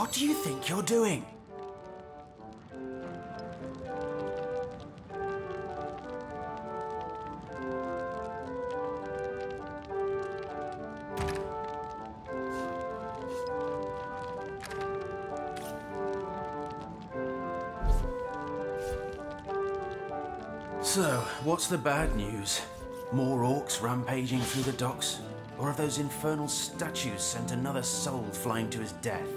What do you think you're doing? So, what's the bad news? More orcs rampaging through the docks? Or have those infernal statues sent another soul flying to his death?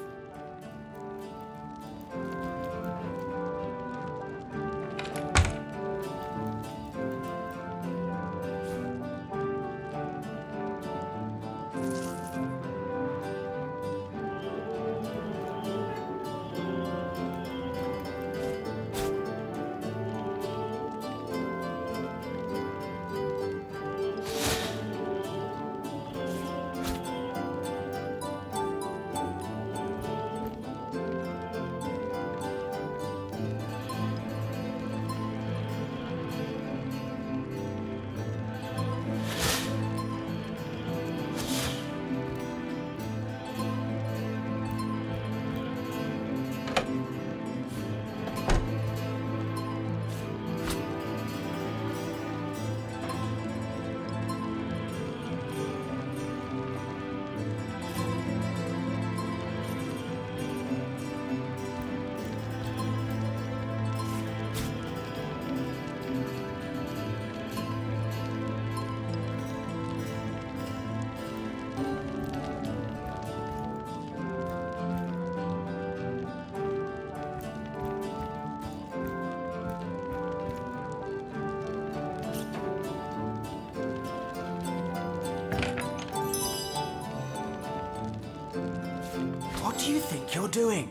What do you think you're doing?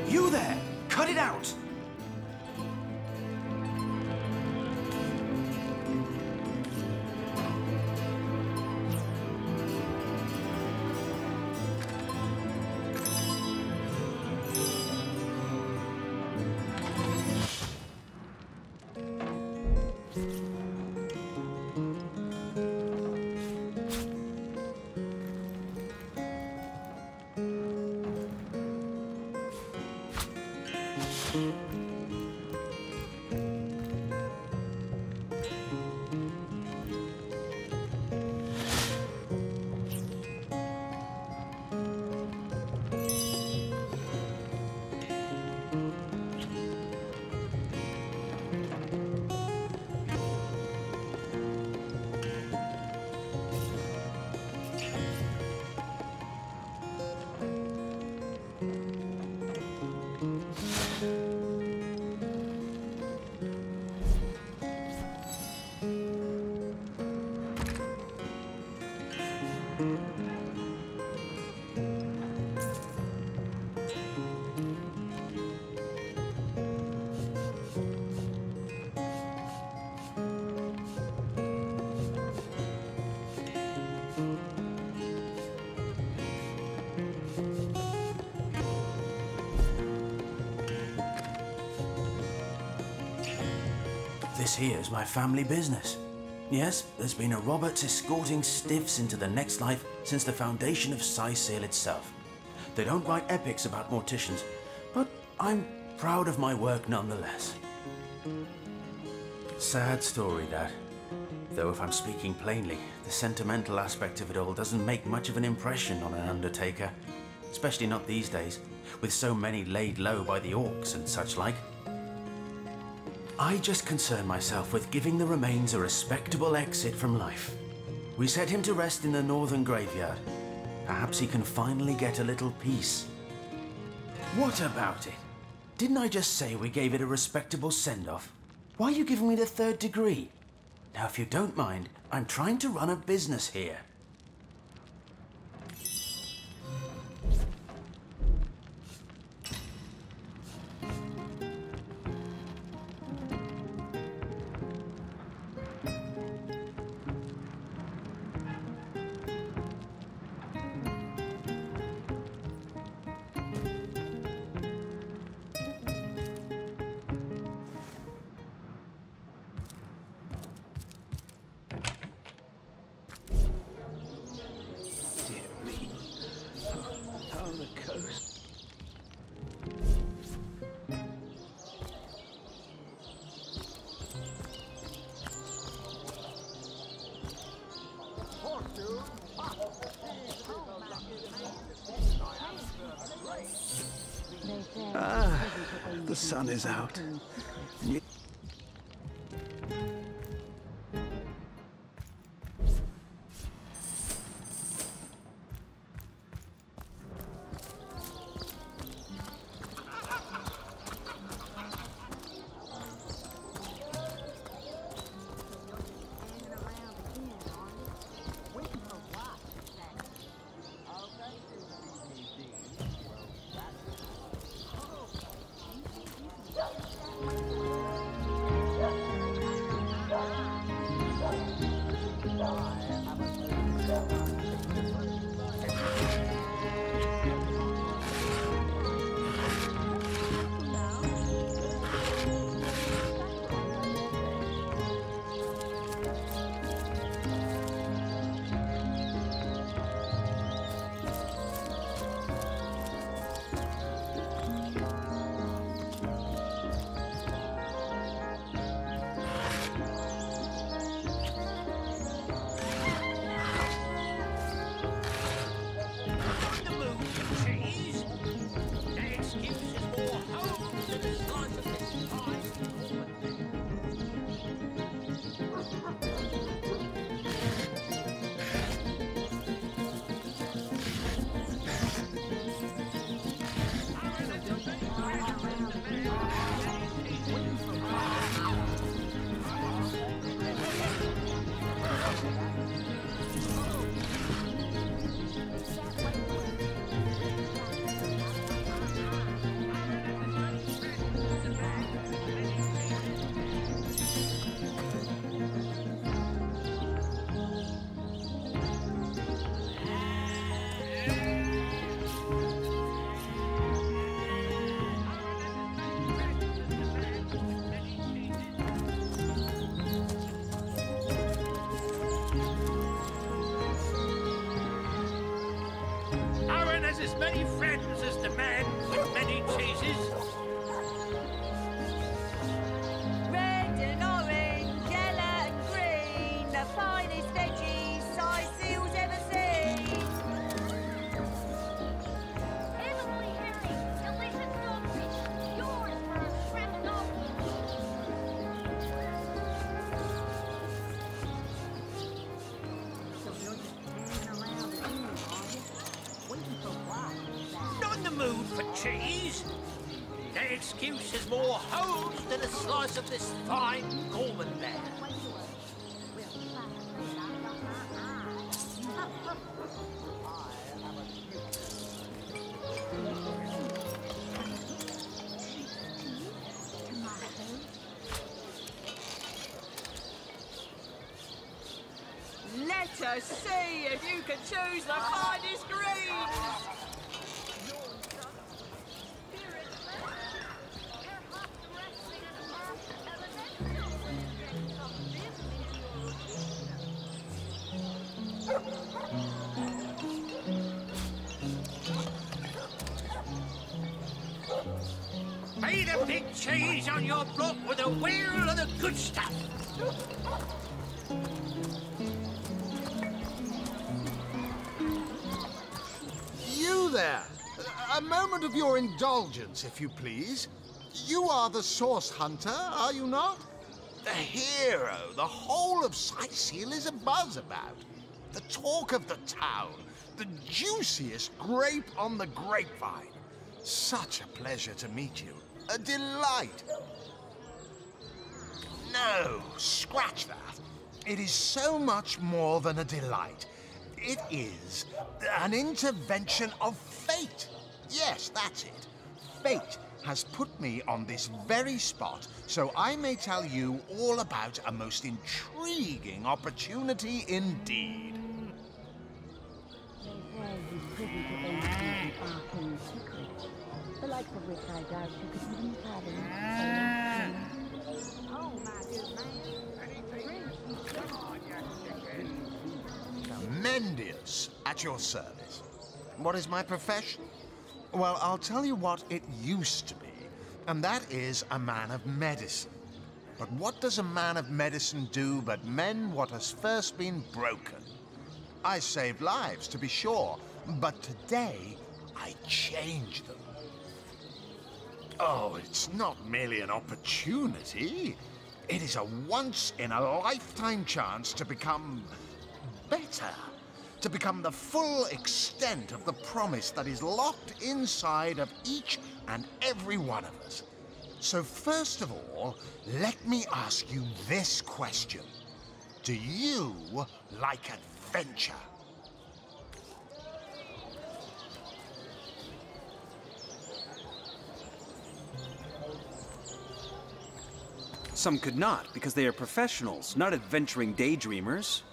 You there! Cut it out! This here's my family business. Yes, there's been a Roberts escorting stiffs into the next life since the foundation of Seal itself. They don't write epics about morticians, but I'm proud of my work nonetheless. Sad story, that. Though if I'm speaking plainly, the sentimental aspect of it all doesn't make much of an impression on an undertaker. Especially not these days, with so many laid low by the orcs and such like. I just concern myself with giving the remains a respectable exit from life. We set him to rest in the northern graveyard. Perhaps he can finally get a little peace. What about it? Didn't I just say we gave it a respectable send-off? Why are you giving me the 3rd degree? Now, if you don't mind, I'm trying to run a business here. The sun is out. many friends as the man with many cheeses. Red and orange, yellow and green, the finest veggies size seals ever seen. Emily Henry, delicious goldfish, yours for a shrimp goldfish. Not in the mood for cheese. That excuse is more holes than a slice of this fine Gorman there. Let us see if you can choose the finest greens. Be the big cheese on your block with a wheel of the good stuff. You there! A moment of your indulgence, if you please. You are the source hunter, are you not? The hero the whole of Sightseal is abuzz about. The talk of the town. The juiciest grape on the grapevine. Such a pleasure to meet you. A delight. No, scratch that. It is so much more than a delight. It is an intervention of fate. Yes, that's it. Fate has put me on this very spot so I may tell you all about a most intriguing opportunity indeed. They say he's privy to ancient arcane secrets, the likes of which I doubt you could even fathom. Oh, my good man. Mendius, at your service. What is my profession? Well, I'll tell you what it used to be, and that is a man of medicine. But what does a man of medicine do but mend what has first been broken? I saved lives, to be sure, but today I change them. Oh, it's not merely an opportunity. It is a once-in-a-lifetime chance to become better. To become the full extent of the promise that is locked inside of each and every one of us. So first of all, let me ask you this question. Do you like adventure? Some could not, because they are professionals, not adventuring daydreamers.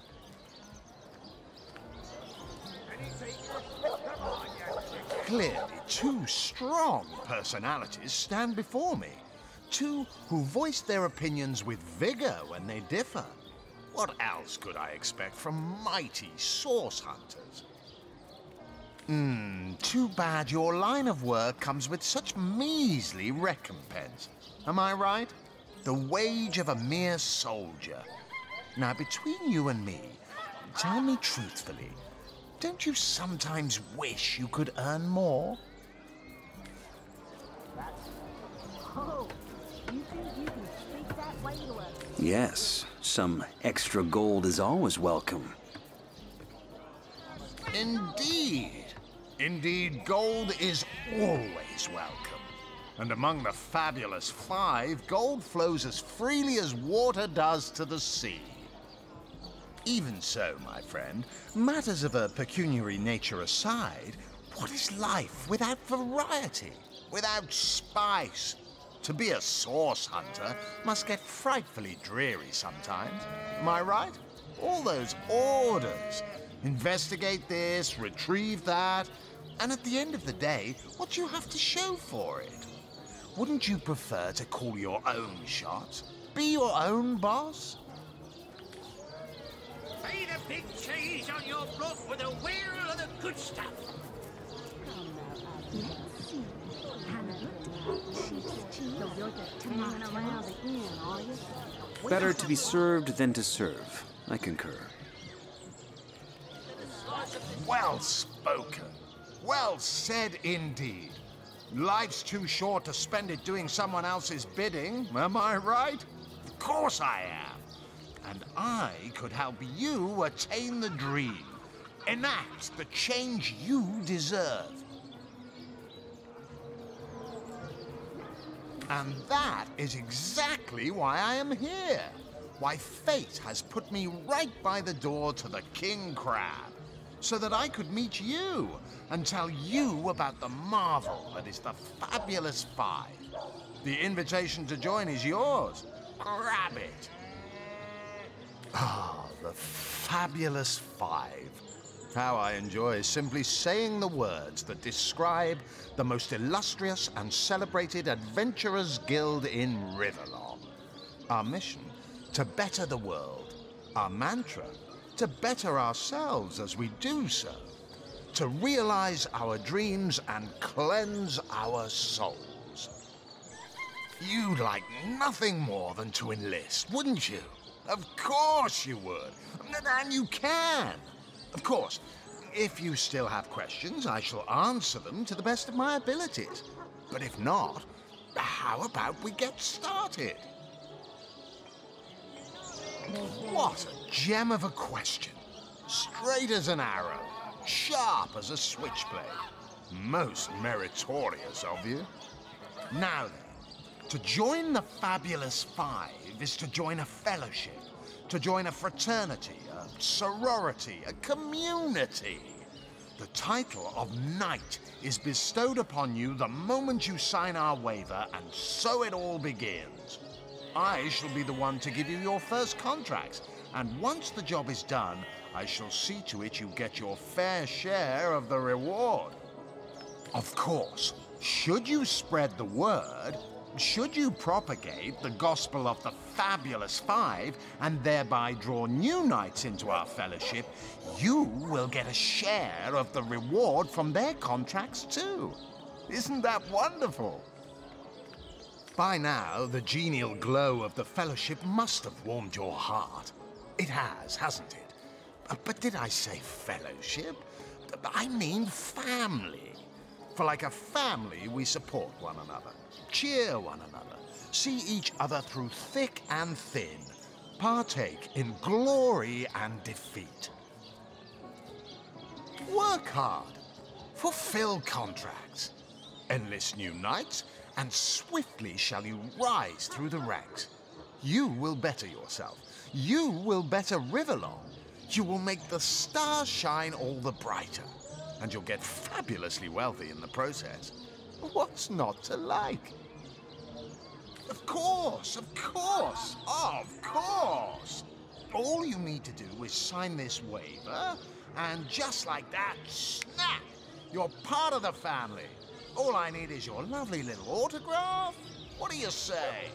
Clearly, two strong personalities stand before me. Two who voice their opinions with vigor when they differ. What else could I expect from mighty source hunters? Too bad your line of work comes with such measly recompense. Am I right? The wage of a mere soldier. Now, between you and me, tell me truthfully, don't you sometimes wish you could earn more? Oh, you think you can speak that way to us? Yes, some extra gold is always welcome. Indeed. Indeed, gold is always welcome. And among the fabulous five, gold flows as freely as water does to the sea. Even so, my friend, matters of a pecuniary nature aside, what is life without variety, without spice? To be a source hunter must get frightfully dreary sometimes. Am I right? All those orders. Investigate this, retrieve that, and at the end of the day, what do you have to show for it? Wouldn't you prefer to call your own shots? Be your own boss? Be the big cheese on your block with a wheel of the good stuff. Come now. So you're just hanging around again, are you? Better to be served than to serve. I concur. Well spoken. Well said indeed. Life's too short to spend it doing someone else's bidding, am I right? Of course I am. And I could help you attain the dream. Enact the change you deserve. And that is exactly why I am here. Why fate has put me right by the door to the King Crab, so that I could meet you and tell you about the marvel that is the Fabulous Five. The invitation to join is yours. Grab it. Ah, the Fabulous Five. How I enjoy simply saying the words that describe the most illustrious and celebrated adventurers' guild in Riverlong. Our mission, to better the world. Our mantra, to better ourselves as we do so. To realize our dreams and cleanse our souls. You'd like nothing more than to enlist, wouldn't you? Of course you would. And you can. Of course, if you still have questions, I shall answer them to the best of my abilities. But if not, how about we get started? What a gem of a question. Straight as an arrow, sharp as a switchblade. Most meritorious of you. Now then, to join the Fabulous Five is to join a fellowship, to join a fraternity, a sorority, a community. The title of Knight is bestowed upon you the moment you sign our waiver, and so it all begins. I shall be the one to give you your first contracts, and once the job is done, I shall see to it you get your fair share of the reward. Of course, should you spread the word, should you propagate the gospel of the Fabulous Five and thereby draw new knights into our fellowship, you will get a share of the reward from their contracts too. Isn't that wonderful? By now, the genial glow of the fellowship must have warmed your heart. It has, hasn't it? But did I say fellowship? I mean family. For like a family, we support one another, cheer one another, see each other through thick and thin, partake in glory and defeat. Work hard, fulfill contracts, enlist new knights, and swiftly shall you rise through the ranks. You will better yourself. You will better Riverlong. You will make the stars shine all the brighter. And you'll get fabulously wealthy in the process. What's not to like? Of course, of course, of course. All you need to do is sign this waiver, and just like that, snap! You're part of the family. All I need is your lovely little autograph. What do you say?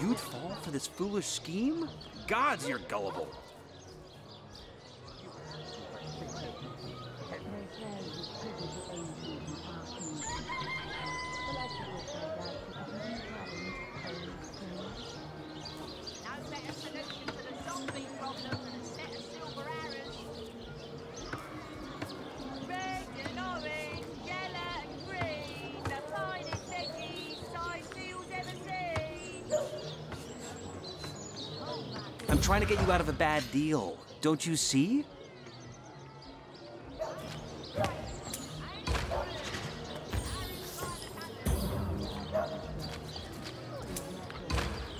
You'd fall for this foolish scheme? Gods, you're gullible. No better solution to the zombie problem than a set of silver arrows. Red and orange, yellow and green, the finest veggies Sightseal's ever seen. I'm trying to get you out of a bad deal. Don't you see?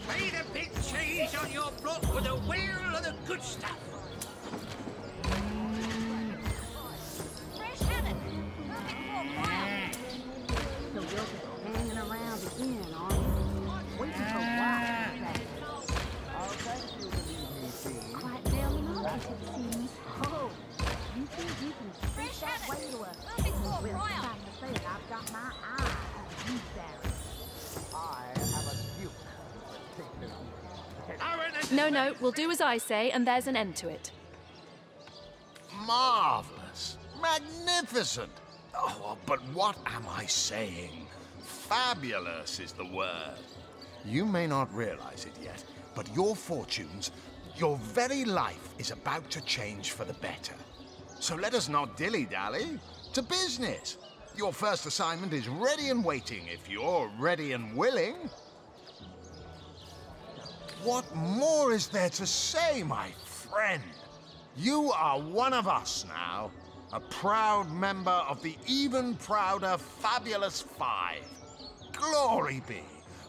Lay the big cheese on your block with a wheel of the good stuff. Fresh haddock. Perfect for a broil. So you're just hanging around again, are you? Waiting for what? Quite well enough, it seems. Oh, you think you can Fresh speak that haddock. way to us? Perfect for a Well, broil. it's time to say that I've got my eye on you, Barry. No, we'll do as I say, and there's an end to it. marvelous, magnificent. Oh, but what am I saying? Fabulous is the word. You may not realize it yet, but your fortunes, your very life is about to change for the better. So let us not dilly-dally. To business. Your first assignment is ready and waiting if you're ready and willing. What more is there to say, my friend? You are one of us now. A proud member of the even prouder Fabulous Five. Glory be,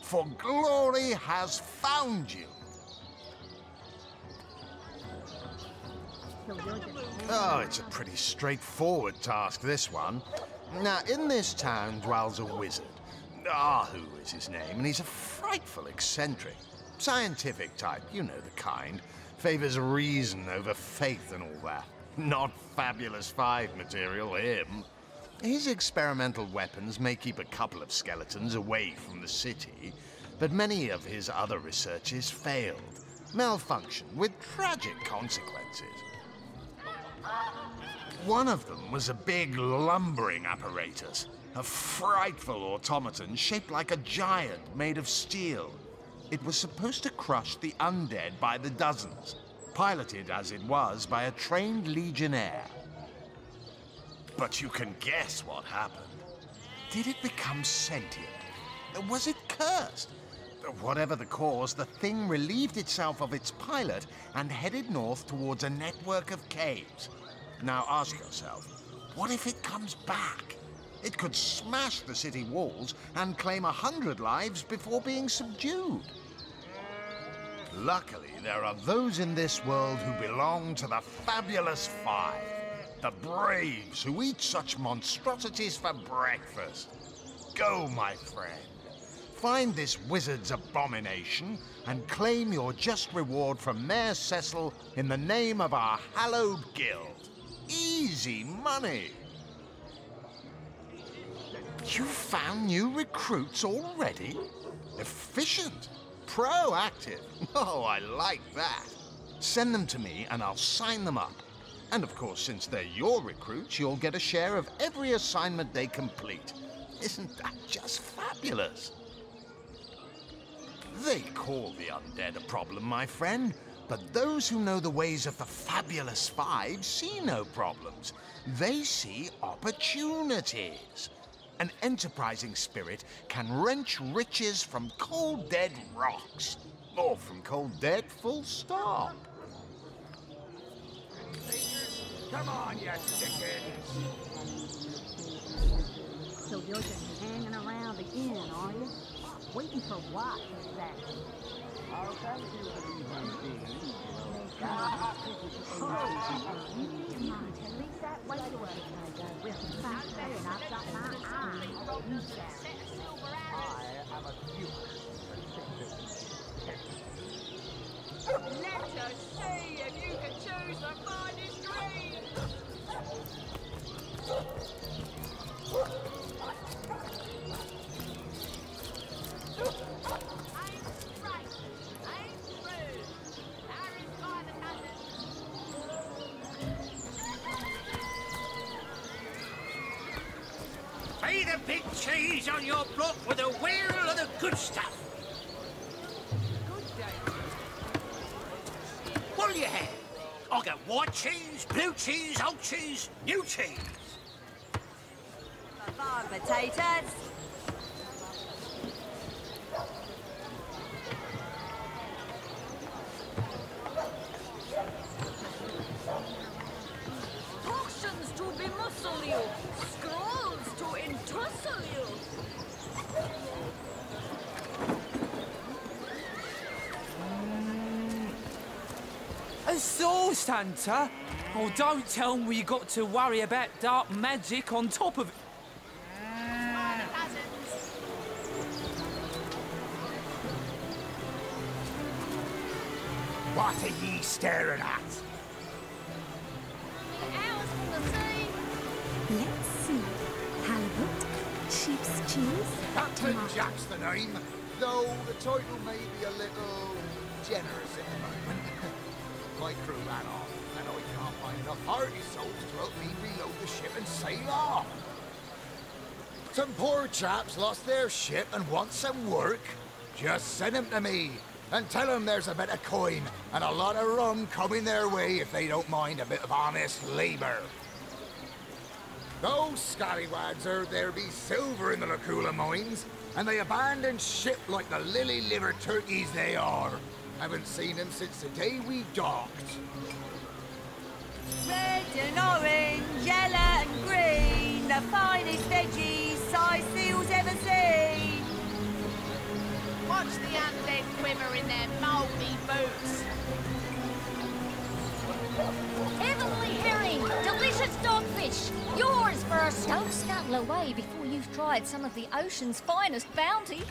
for glory has found you. Oh, it's a pretty straightforward task, this one. Now, in this town dwells a wizard. Ahu is his name, and he's a frightful eccentric. Scientific type, you know the kind. Favors reason over faith and all that. Not Fabulous Five material, him. His experimental weapons may keep a couple of skeletons away from the city, but many of his other researches failed. Malfunctioned with tragic consequences. One of them was a big lumbering apparatus, a frightful automaton shaped like a giant made of steel. It was supposed to crush the undead by the dozens, piloted as it was by a trained legionnaire. But you can guess what happened. Did it become sentient? Was it cursed? Whatever the cause, the thing relieved itself of its pilot and headed north towards a network of caves. Now ask yourself, what if it comes back? It could smash the city walls and claim 100 lives before being subdued. Luckily, there are those in this world who belong to the Fabulous Five. The braves who eat such monstrosities for breakfast. Go, my friend. Find this wizard's abomination and claim your just reward from Mayor Cecil in the name of our hallowed guild. Easy money. You found new recruits already? Efficient. Proactive. Oh, I like that. Send them to me and I'll sign them up. And of course, since they're your recruits, you'll get a share of every assignment they complete. Isn't that just fabulous? They call the undead a problem, my friend, but those who know the ways of the Fabulous Five see no problems. They see opportunities. An enterprising spirit can wrench riches from cold dead rocks, or from cold dead full stop. Come on, you dickheads! So you're just hanging around again, are you? Waiting for what, exactly? I'll thank you for these unseen. Come on, at least that way to us. We'll find there and I've got my eye. You shall. I am a duke. Let us see if you can choose the finest green. Be the big cheese on your block with a wheel of the good stuff. What do you have? I got white cheese, blue cheese, old cheese, new cheese. Farm potatoes. Portions to be muscle you, scrolls to entussle you. A sauce hunter? Oh, don't tell me you got to worry about dark magic on top of it. What are ye staring at? Let's see. Halibut, sheep's cheese, Captain Jack's the name, though the title may be a little generous at the moment. My crew ran off. and I can't find enough hearty souls to help me reload the ship and sail off. Some poor chaps lost their ship and want some work. Just send them to me, and tell them there's a bit of coin and a lot of rum coming their way if they don't mind a bit of honest labour. Those scallywags heard there be silver in the Lacula mines, and they abandoned ship like the lily-livered turkeys they are. Haven't seen them since the day we docked. Red and orange, yellow and green, the finest veggies size seals ever seen. Watch the undead quiver in their mouldy boots. Heavenly herring, delicious dogfish, yours first. Don't scuttle away before you've tried some of the ocean's finest bounty.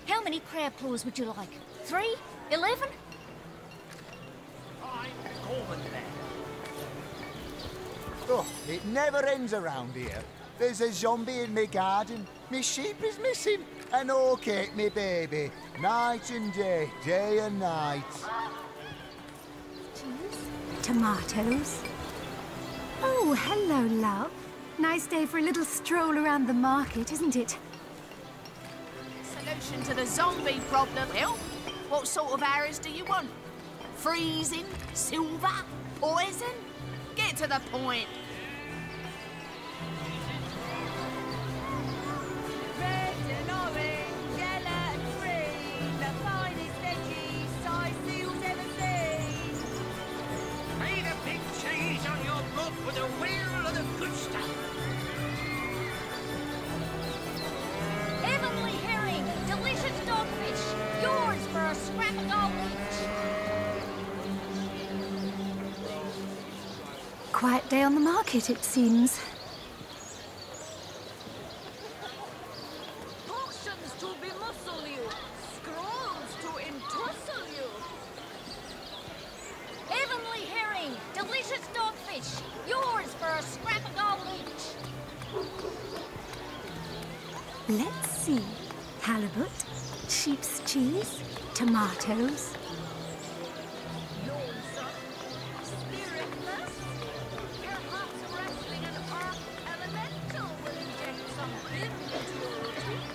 How many crab claws would you like? 3? 11? Fine Gorman there. Oh, it never ends around here. There's a zombie in my garden. My sheep is missing. And okay, me baby. Night and day, day and night. Tomatoes. Oh, hello, love. Nice day for a little stroll around the market, isn't it? Solution to the zombie problem. Well, what sort of arrows do you want? Freezing? Silver? Poison? Get to the point. Red and orange, yellow and green, the finest veggies size seals ever seen. Made a big cheese on your book with a wheel of the good stuff. Heavenly herring, delicious dogfish, yours for a scrap of gold each. Quiet day on the market, it seems. Potions to bemuscle you, scrolls to entussle you. Heavenly herring, delicious dogfish, yours for a scrap of gold each. Let's see. Halibut, sheep's cheese, tomatoes. Lonesome, spiritless, perhaps wrestling an arc elemental will inject some vim into your routine.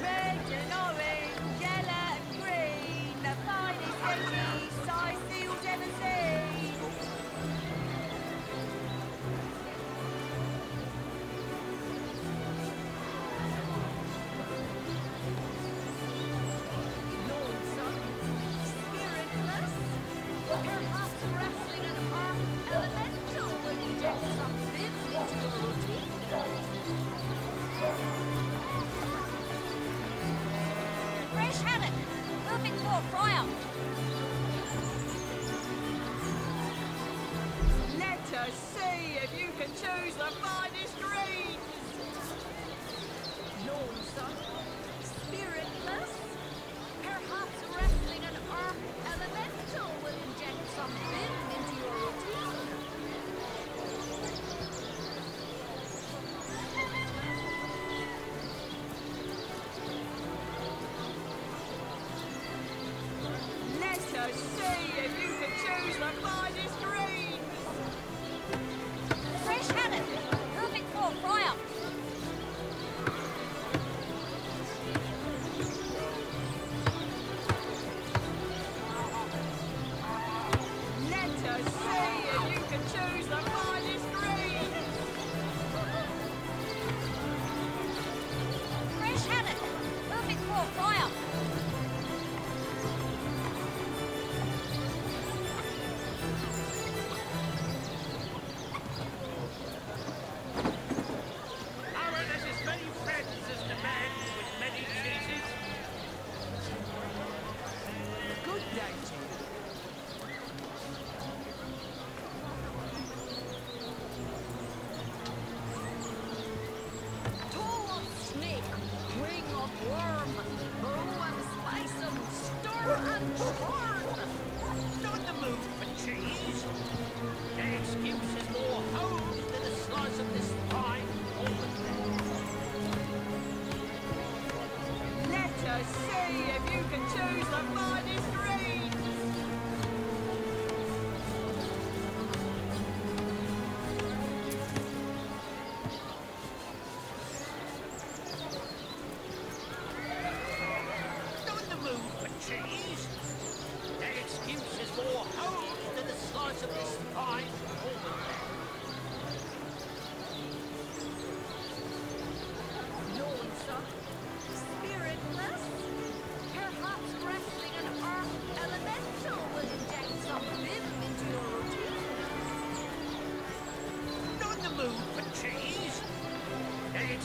Red and orange, yellow and green, the finest veggies size seals ever seen. Lonesome, spiritless, perhaps wrestling an arc elemental will inject some vim into your routine. Fresh haddock, perfect for a fry-up. Let us see if you can choose the finest greens. Lonesome, spiritless, perhaps wrestling an arc elemental will inject some vim into your routine. Let us see if you can choose the finest greens. Fresh haddock, perfect for a fry-up. Let us see if you can choose the finest greens. Fresh haddock, perfect for a fry-up. Our there's as many friends as the man with many cheeses. Good day to you. Toe of snake, wing of worm, brew and spice 'em, stir and churn. Not the mood for cheese. The excuse is more holes than a slice of this fine Gorman there. Let us see if you can choose the finest greens.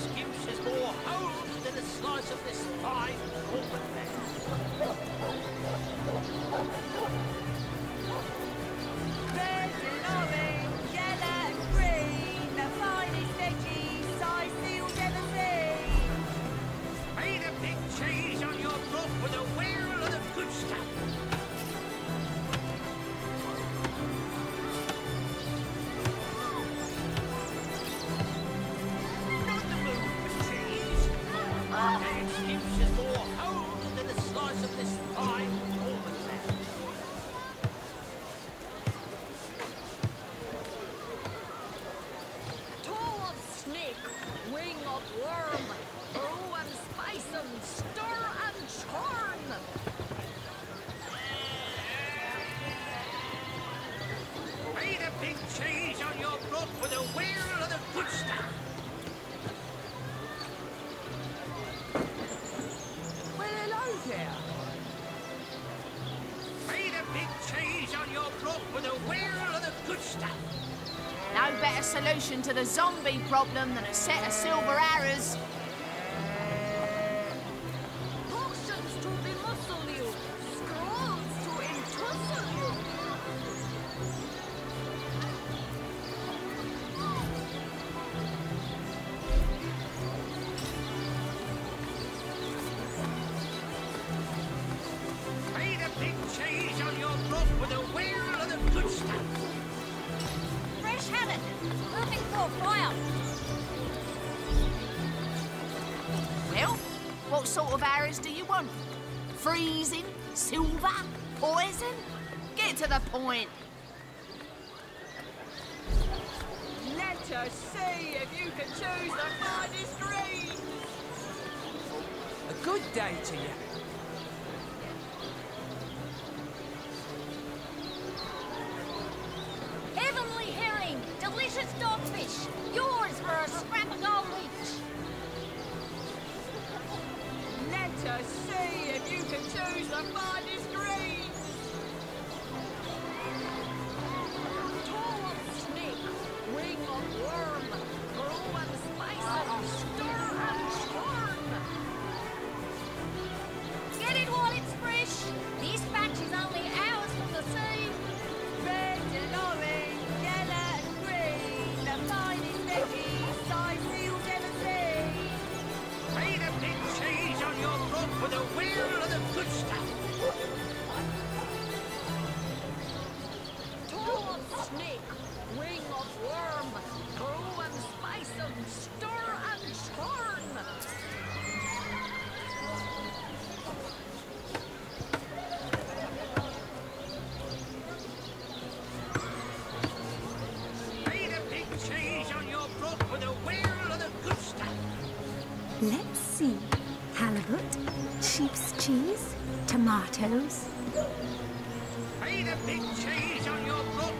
excuse is more home than a slice of this fine golden fare. Red and orange, yellow and green, the finest veggies I sealed ever seen. Made a big cheese on your block with a wheel of the good stuff. Not the move with cheese. The excuse is more home than a slice of this fine golden fare. Toe of snake, wing of worm, brew and spice and stir and churn. Made a big cheese on your block with a wheel of the good stuff. Well, hello there. Made a big cheese on your block with a wheel of the good stuff. No better solution to the zombie problem than a set of silver arrows. Potions to bemuscle you, scrolls to entussle you. Made a big cheese on your block with a wheel of the good stuff. Fresh haddock. Perfect for a fire. Well, what sort of arrows do you want? Freezing? Silver? Poison? Get to the point. Let us see if you can choose the finest green. A good day to you. Heavenly herring. Delicious dogfish. Yours for a scrap of gold each. Let us see if you can choose the finest green. Toe of snake, wing of worm, brew and spice and stir and churn. Get it while it's fresh. This batch is only hours from the sea. Red and orange, yellow and green, the finest veggies I sealed ever seen. Made a big cheese on your block with a wheel of the good stuff. Toe of snake, wing of worm, brew and spice and stir and churn. Made a big cheese on your block with a wheel of the good stuff. Let's see. Halibut, sheep's cheese, tomatoes. Made a big cheese on your block